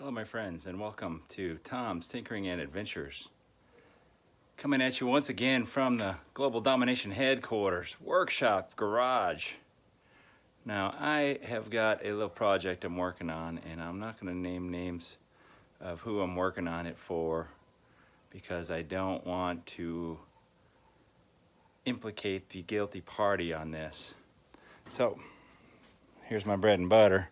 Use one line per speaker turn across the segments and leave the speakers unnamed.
Hello my friends, and welcome to Tom's Tinkering and Adventures. Coming at you once again from the Global Domination Headquarters Workshop Garage. Now I have got a little project I'm working on, and I'm not going to name names of who I'm working on it for because I don't want to implicate the guilty party on this. So here's my bread and butter.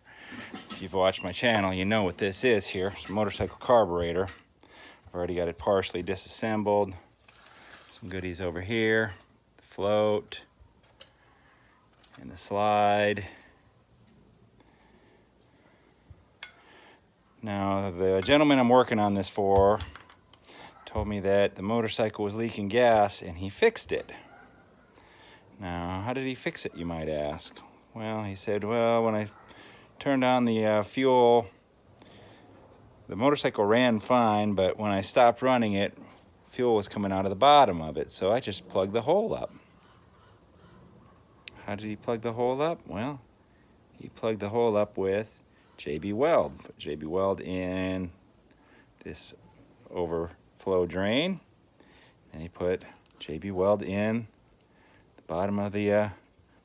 If you've watched my channel, you know what this is here. It's a motorcycle carburetor. I've already got it partially disassembled. Some goodies over here, the float, and the slide. Now, the gentleman I'm working on this for told me that the motorcycle was leaking gas and he fixed it. Now, how did he fix it, you might ask? Well, he said, well, when I turned on the fuel, the motorcycle ran fine, but when I stopped running it, fuel was coming out of the bottom of it, so I just plugged the hole up. How did he plug the hole up? Well, he plugged the hole up with JB Weld. Put JB Weld in this overflow drain, and he put JB Weld in the bottom of the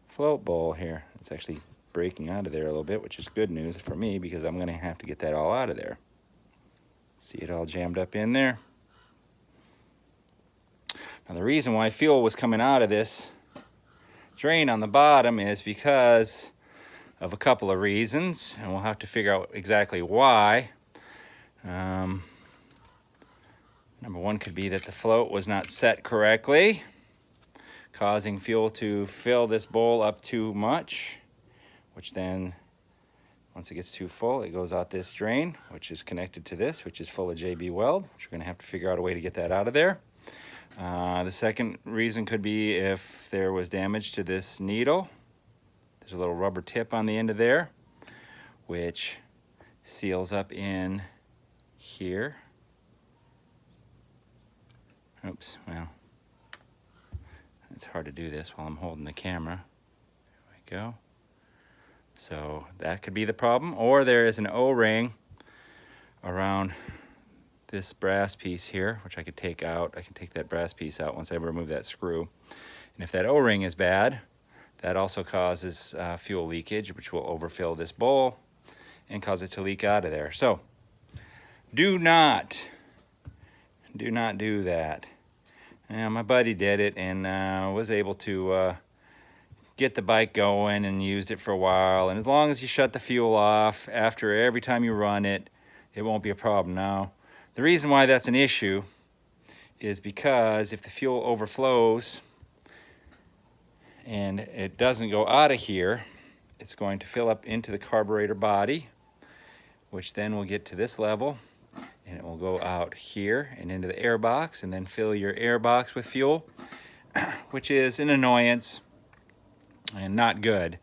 float bowl here. It's actually breaking out of there a little bit, which is good news for me because I'm going to have to get that all out of there. See it all jammed up in there. Now the reason why fuel was coming out of this drain on the bottom is because of a couple of reasons, and we'll have to figure out exactly why. Number one could be that the float was not set correctly, causing fuel to fill this bowl up too much, which then, once it gets too full, it goes out this drain, which is connected to this, which is full of JB Weld, which we're going to have to figure out a way to get that out of there. The second reason could be if there was damage to this needle. There's a little rubber tip on the end of there, which seals up in here. Oops, well, it's hard to do this while I'm holding the camera. There we go. So that could be the problem, or there is an O-ring around this brass piece here, which I could take out. I can take that brass piece out once I remove that screw. And if that O-ring is bad, that also causes fuel leakage, which will overfill this bowl and cause it to leak out of there. So do not do that. Now, my buddy did it and was able to get the bike going and used it for a while, and as long as you shut the fuel off after every time you run it, it won't be a problem. Now, the reason why that's an issue is because if the fuel overflows and it doesn't go out of here, it's going to fill up into the carburetor body, which then will get to this level, and it will go out here and into the air box and then fill your air box with fuel, which is an annoyance and not good.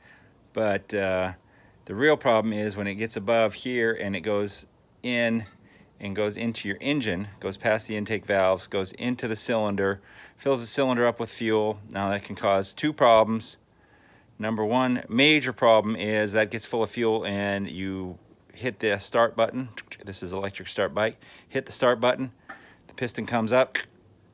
But the real problem is when it gets above here and it goes in and goes into your engine, goes past the intake valves, goes into the cylinder, fills the cylinder up with fuel. Now that can cause two problems. Number one major problem is that gets full of fuel and you hit the start button. This is electric start bike. Hit the start button, the piston comes up,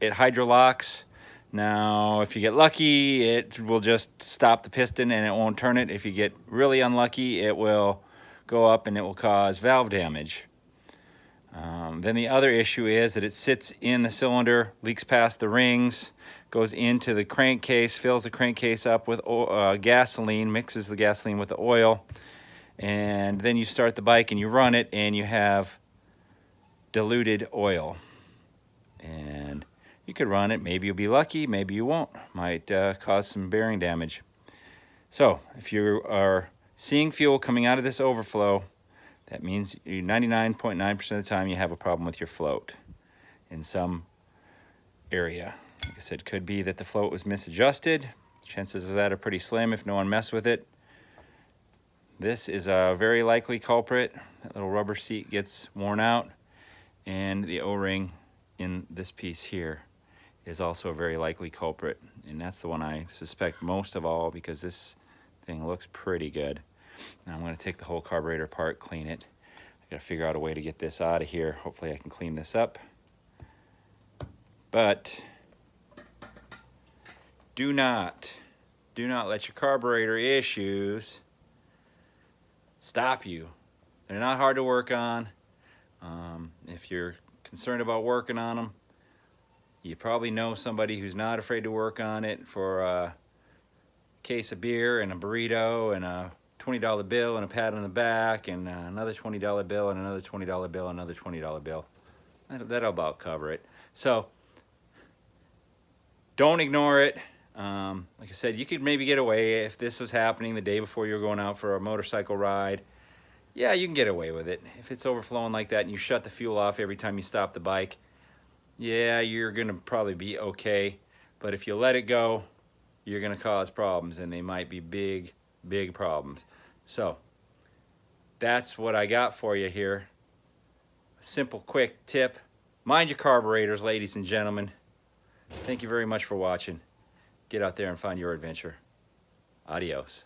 it hydrolocks. Now, if you get lucky, it will just stop the piston and it won't turn it. If you get really unlucky, it will go up and it will cause valve damage. Then the other issue is that it sits in the cylinder, leaks past the rings, goes into the crankcase, fills the crankcase up with gasoline, mixes the gasoline with the oil, and then you start the bike and you run it and you have diluted oil. And you could run it, maybe you'll be lucky, maybe you won't. Might cause some bearing damage. So if you are seeing fuel coming out of this overflow, that means 99.9% of the time you have a problem with your float in some area. Like I said, could be that the float was misadjusted. Chances of that are pretty slim if no one messed with it. This is a very likely culprit. That little rubber seat gets worn out, and the O-ring in this piece here is also a very likely culprit, and that's the one I suspect most of all because this thing looks pretty good. Now I'm going to take the whole carburetor apart, clean it. gotta figure out a way to get this out of here. Hopefully I can clean this up. But do not let your carburetor issues stop you. They're not hard to work on. If you're concerned about working on them, you probably know somebody who's not afraid to work on it for a case of beer and a burrito and a $20 bill and a pat on the back and another $20 bill and another $20 bill and another $20 bill. That'll about cover it. So don't ignore it. Like I said, you could maybe get away if this was happening the day before you were going out for a motorcycle ride. Yeah, you can get away with it. If it's overflowing like that and you shut the fuel off every time you stop the bike, yeah, you're gonna probably be okay. But if you let it go, you're gonna cause problems, and they might be big, big problems. So that's what I got for you here. A simple, quick tip. Mind your carburetors, ladies and gentlemen. Thank you very much for watching. Get out there and find your adventure. Adios.